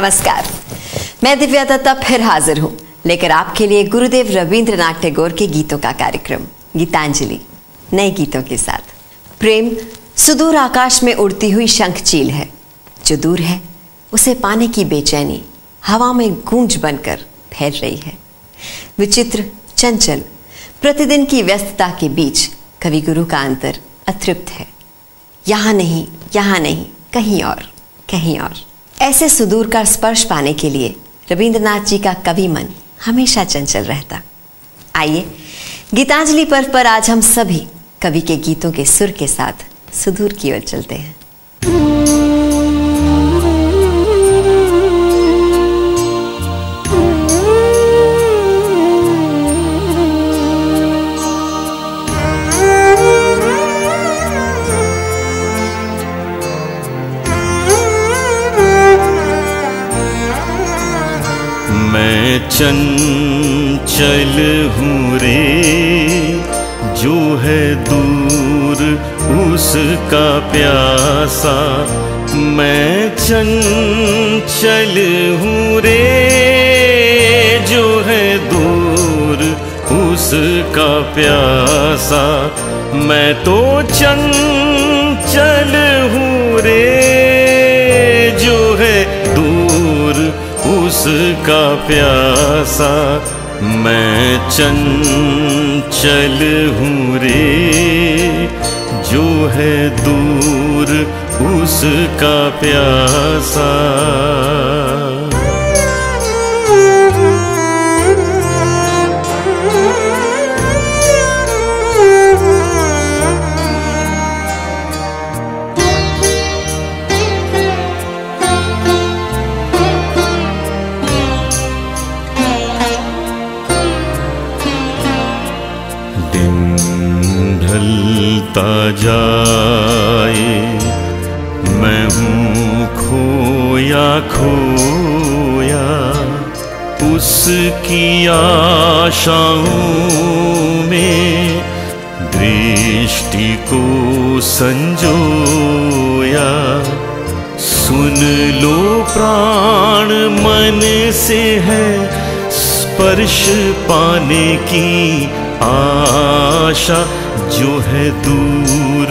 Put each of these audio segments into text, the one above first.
नमस्कार, मैं दिव्या दत्ता फिर हाजिर हूँ लेकर आपके लिए गुरुदेव रवींद्रनाथ टैगोर के गीतों का कार्यक्रम गीतांजलि, नए गीतों के साथ। प्रेम सुदूर आकाश में उड़ती हुई शंख चील है, जो दूर है उसे पाने की बेचैनी हवा में गूंज बनकर फैल रही है। विचित्र चंचल प्रतिदिन की व्यस्तता के बीच कवि गुरु का अंतर अतृप्त है। यहाँ नहीं, यहाँ नहीं, कहीं और, कहीं और। ऐसे सुदूर का स्पर्श पाने के लिए रवींद्रनाथ जी का कवि मन हमेशा चंचल रहता। आइए गीतांजलि पर्व पर आज हम सभी कवि के गीतों के सुर के साथ सुदूर की ओर चलते हैं। मैं चंचल हूँ रे, जो है दूर उसका प्यासा। मैं चंचल हूँ रे, जो है दूर उसका प्यासा। मैं तो चंचल हूँ रे, जो है दूर उसका प्यासा। मैं चंचल हूँ रे, जो है दूर उसका प्यासा। ढलता जाए, मैं हूँ खोया खोया, उसकी आशाओं में दृष्टि को संजोया। सुन लो प्राण मन से है स्पर्श पाने की आशा, जो है दूर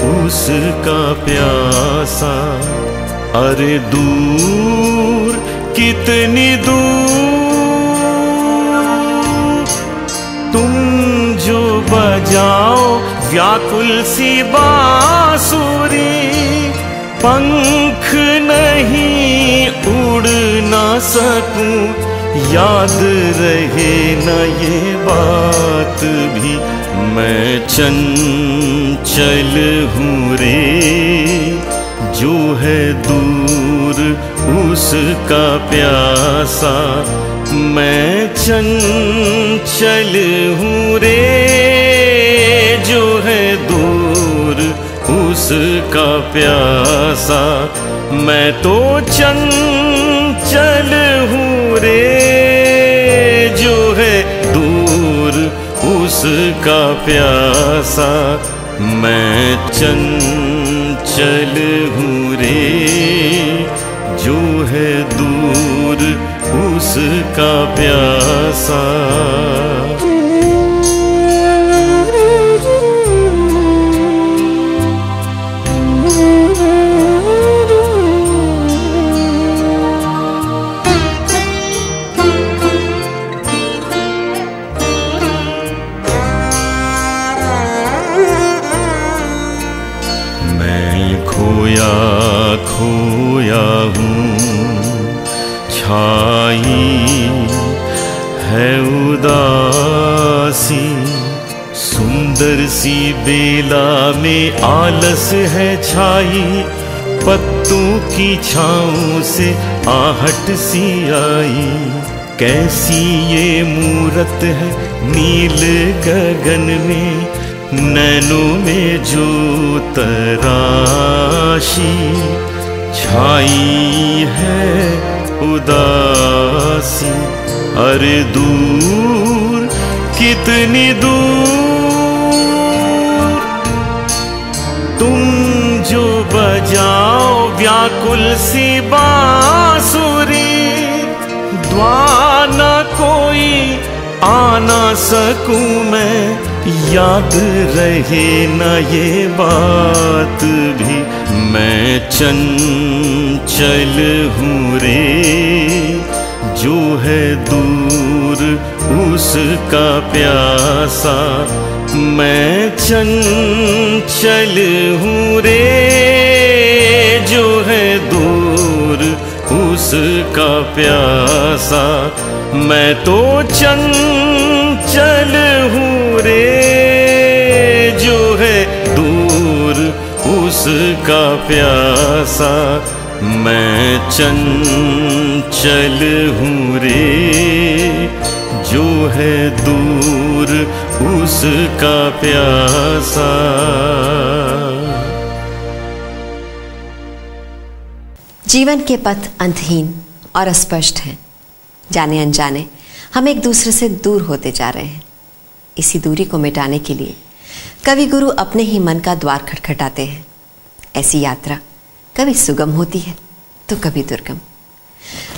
उसका प्यासा। अरे दूर कितनी दूर, तुम जो बजाओ व्याकुल सी बांसुरी। पंख नहीं उड़ ना सकूं, याद रहे न ये बात भी। मैं चंचल हूँ रे, जो है दूर उसका प्यासा। मैं चंचल हूँ रे, जो है दूर उसका प्यासा। मैं तो चंचल हूँ रे, जो है दूर उसका प्यासा। मैं चंचल हूँ रे, जो है दूर उसका प्यासा। खोया खोया हूँ, छाई है उदासी। सुंदर सी बेला में आलस है छाई, पत्तों की छाँव से आहट सी आई। कैसी ये मूरत है नील गगन में, नैनों में जो तराशी। छाई है उदासी, अरे दूर कितनी दूर, तुम जो बजाओ व्याकुल सी बांसुरी। ना कोई आ ना सकूं मैं, याद रहे ना ये बात भी, मैं चंचल हूँ रे, जो है दूर उसका प्यासा। मैं चंचल हूँ रे, जो है दूर उसका प्यासा। मैं तो चंचल हूँ रे, जो है दूर उसका प्यासा। मैं चंचल हूँ रे, जो है दूर उसका प्यासा। जीवन के पथ अंतहीन और अस्पष्ट हैं। जाने अनजाने हम एक दूसरे से दूर होते जा रहे हैं। इसी दूरी को मिटाने के लिए कवि गुरु अपने ही मन का द्वार खटखटाते हैं। ऐसी यात्रा कभी सुगम होती है तो कभी दुर्गम।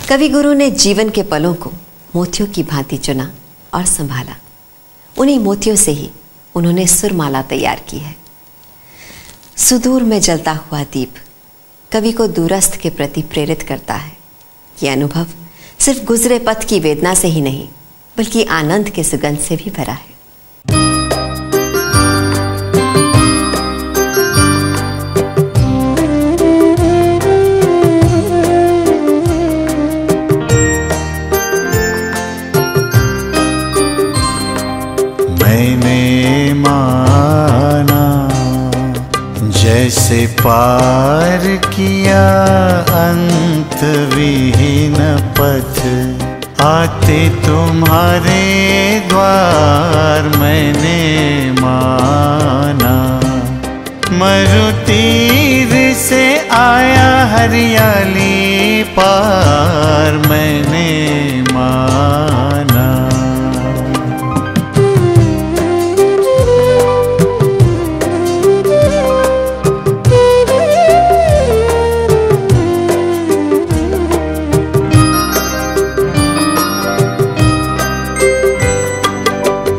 कवि गुरु ने जीवन के पलों को मोतियों की भांति चुना और संभाला। उन्हीं मोतियों से ही उन्होंने सुरमाला तैयार की है। सुदूर में जलता हुआ दीप कवि को दूरस्थ के प्रति प्रेरित करता है। ये अनुभव सिर्फ गुजरे पथ की वेदना से ही नहीं, बल्कि आनंद के सुगंध से भी भरा है। मैंने माना जैसे पार किया अंत विहीन पथ, आते तुम्हारे द्वार मैंने माना। मरुतीर से आया हरियाली पार मैंने माना।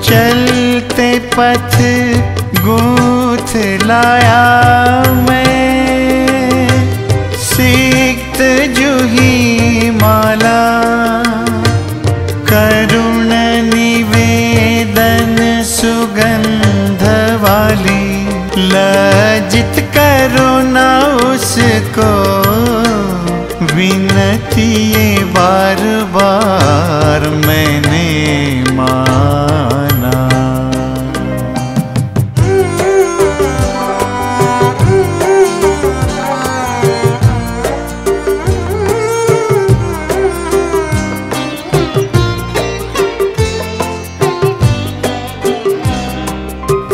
चलते पथ गूंथ लाया मैं, सीखत जूही माला। करुण निवेदन सुगंध वाली, लज्जित करो ना उसको विनती ये बार बार मैंने माना।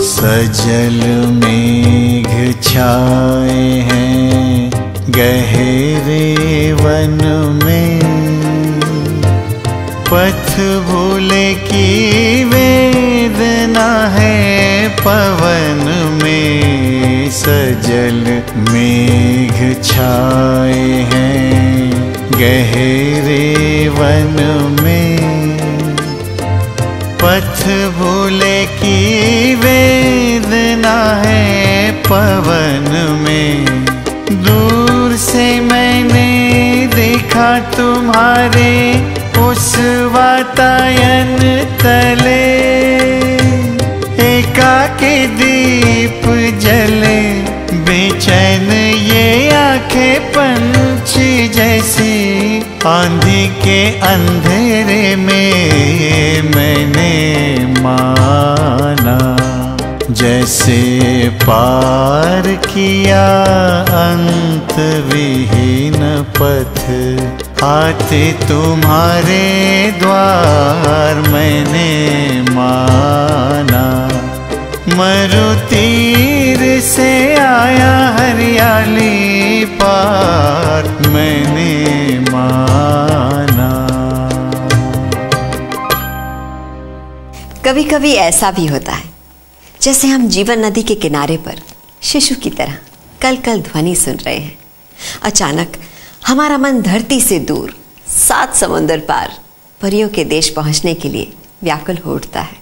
सजल मेघ छाए हैं गहरे वन में, पथ भूले की वेदना है पवन में। सजल मेघ छाए हैं गहरे वन में, पथ भूले की वेदना है पवन में। दूर से मैंने देखा तुम्हारे उस वातायन तले, एकाकी दीप जले बेचैन ये आंखें पंछी जैसी। आंधी के अंधेरे में मैंने माना, जैसे पार किया अंत विहीन पथ, आते तुम्हारे द्वार मैंने माना। मरुतीर से आया हरियाली पार मैंने माना। कभी कभी ऐसा भी होता है जैसे हम जीवन नदी के किनारे पर शिशु की तरह कल कल ध्वनि सुन रहे हैं। अचानक हमारा मन धरती से दूर 7 समुंदर पार परियों के देश पहुंचने के लिए व्याकुल हो उठता है।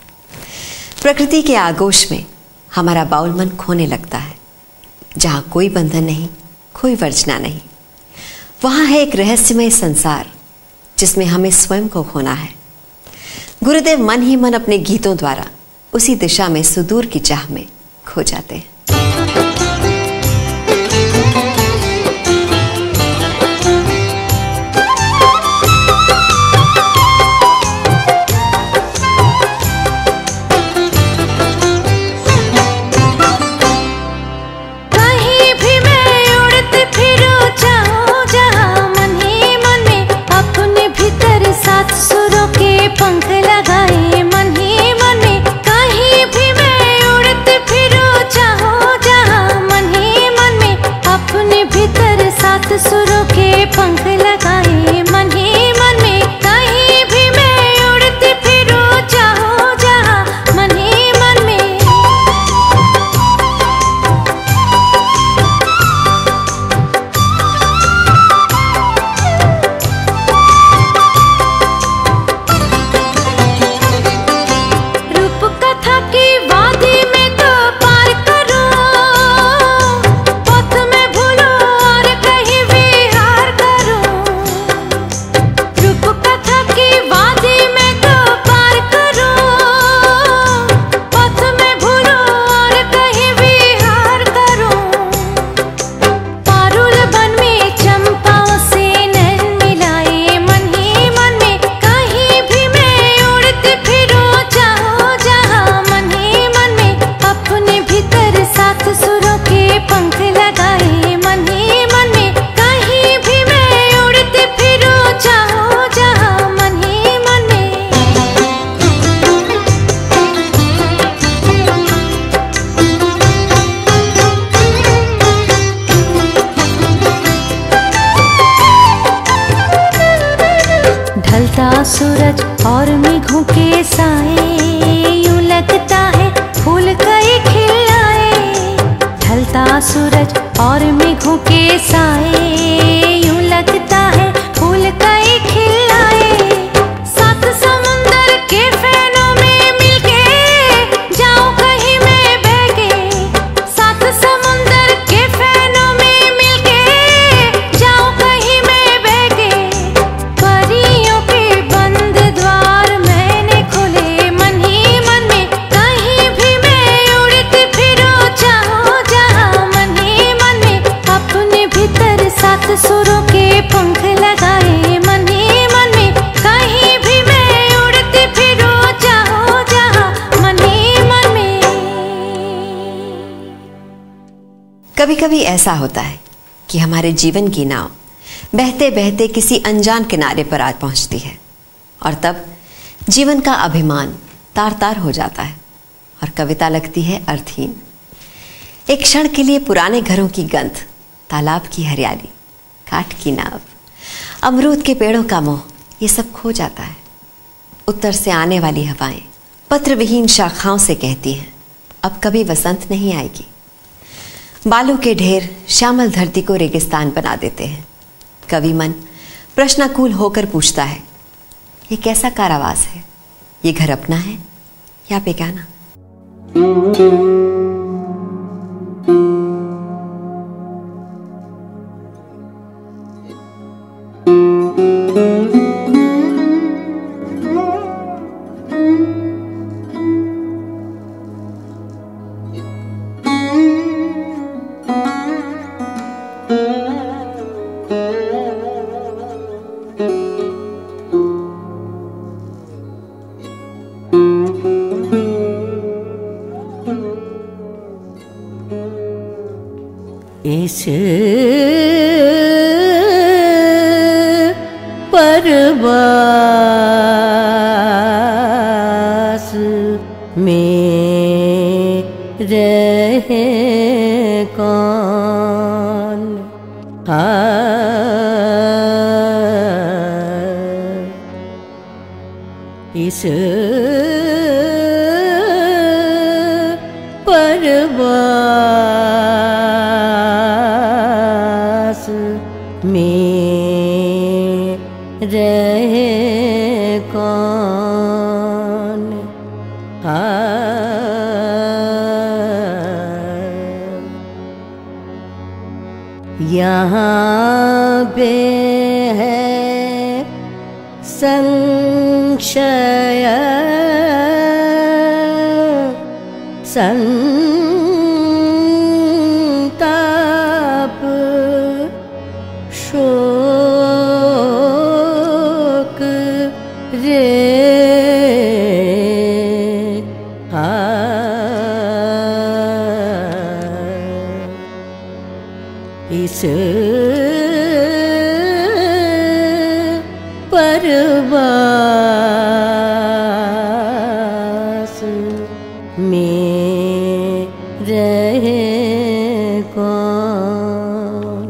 प्रकृति के आगोश में हमारा बाउल मन खोने लगता है। जहां कोई बंधन नहीं, कोई वर्जना नहीं, वहां है एक रहस्यमय संसार जिसमें हमें स्वयं को खोना है। गुरुदेव मन ही मन अपने गीतों द्वारा उसी दिशा में सुदूर की चाह में खो जाते हैं। पंख लगाए मन ही मन में, कहीं भी मैं उड़ती फिरूं चाहूं जहां मन ही मन में, अपने भीतर सात सुरों के पंख लगाए मन ही मन में, कहीं भी मैं उड़ती फिरूं चाहूं जहां मन ही मन में। ढलता सूरज और मेघों के साए, यूं लगता है फूल कई खिलाए। ढलता सूरज और मेघों के साए, यूं लगता है फूल कई खिलाए। सात समुंदर के फैनों में मिलके जाऊं कहीं मैं बह के, सात समुंदर के फैनों में मिलके जाऊं कहीं मैं बह के। परियों के बंद द्वार मैंने खोले मन ही मन में, कहीं भी मैं उड़ती फिरूं चाहूं जहां मन ही मन में, अपने भीतर सात सुरों के पंख लगाए मन ही मन में, कहीं भी मैं उड़ती फिरूं चाहूं जहां मन ही मन में। कभी कभी ऐसा होता है कि हमारे जीवन की नाव बहते बहते किसी अनजान किनारे पर आ पहुंचती है, और तब जीवन का अभिमान तार तार हो जाता है और कविता लगती है अर्थहीन। एक क्षण के लिए पुराने घरों की गंध, तालाब की हरियाली, काठ की नाव, अमरूद के पेड़ों का मोह, ये सब खो जाता है। उत्तर से आने वाली हवाएं पत्र विहीन शाखाओं से कहती हैं, अब कभी वसंत नहीं आएगी। बालू के ढेर श्यामल धरती को रेगिस्तान बना देते हैं। कवि मन प्रश्नाकुल होकर पूछता है, ये कैसा कारावास है? ये घर अपना है या बेगाना? इस परवास में रहे कौन? इस परवास में रहे यहाँ पे है संशय संताप शोक रे इस परवास में रहे कौन।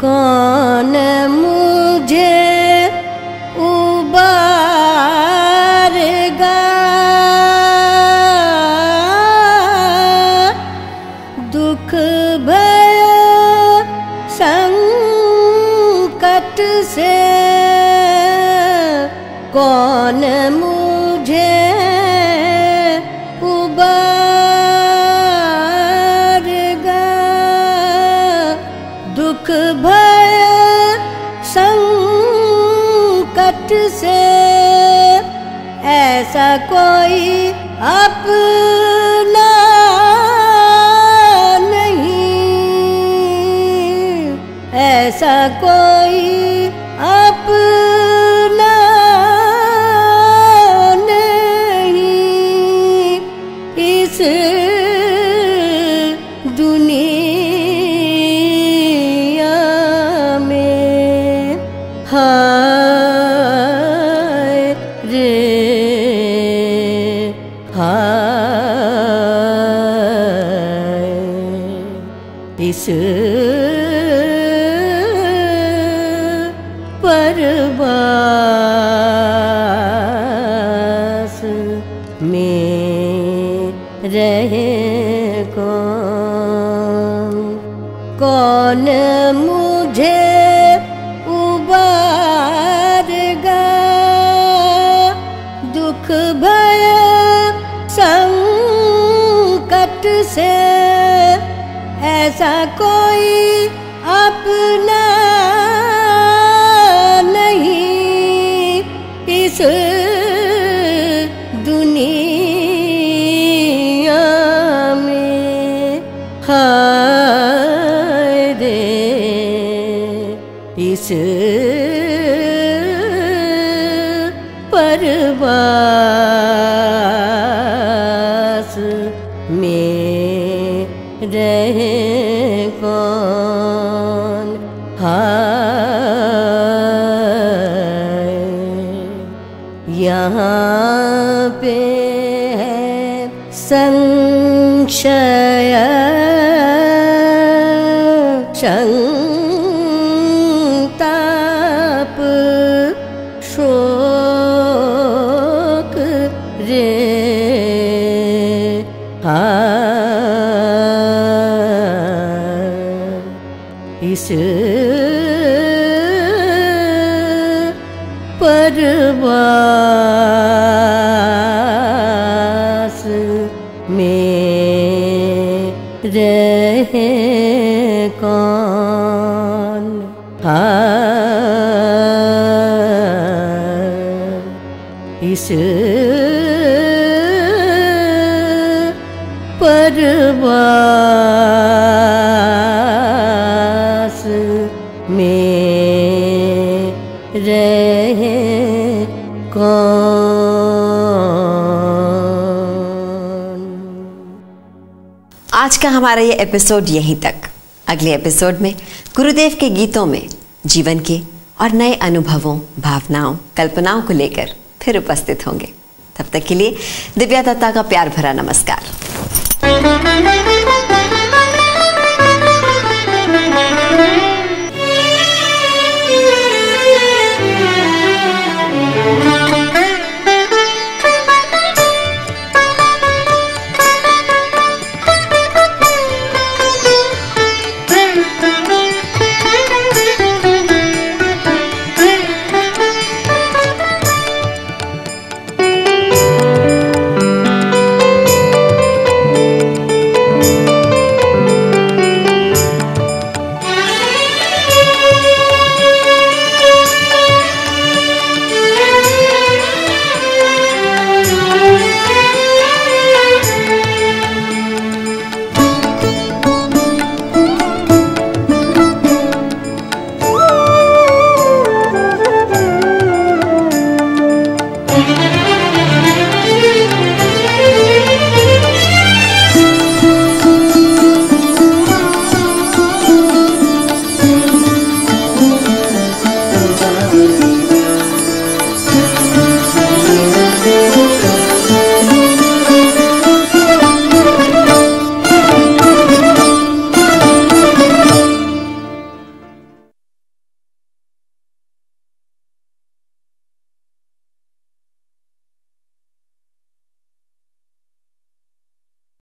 कौन मुझे उबारेगा दुख भय संकट से। कौन मुझे उबारेगा दुख भय संकट से। ऐसा कोई अपना नहीं, ऐसा कोई अपना नहीं इस दुनिया में। हाय रे हाय इस परवास में रहे कौन। कौन मुझे उबारेगा दुख भय संकट से। ऐसा कोई अपना नहीं इस दुनिया में। हाय रे इस परवास में रहे कौन। हाय यहाँ पे है संशय संताप शोक रे इस परवास में रहे कौन। इस परवास में रहे कौन। आज का हमारा ये एपिसोड यहीं तक। अगले एपिसोड में गुरुदेव के गीतों में जीवन के और नए अनुभवों, भावनाओं, कल्पनाओं को लेकर फिर उपस्थित होंगे। तब तक के लिए दिव्या दत्ता का प्यार भरा नमस्कार।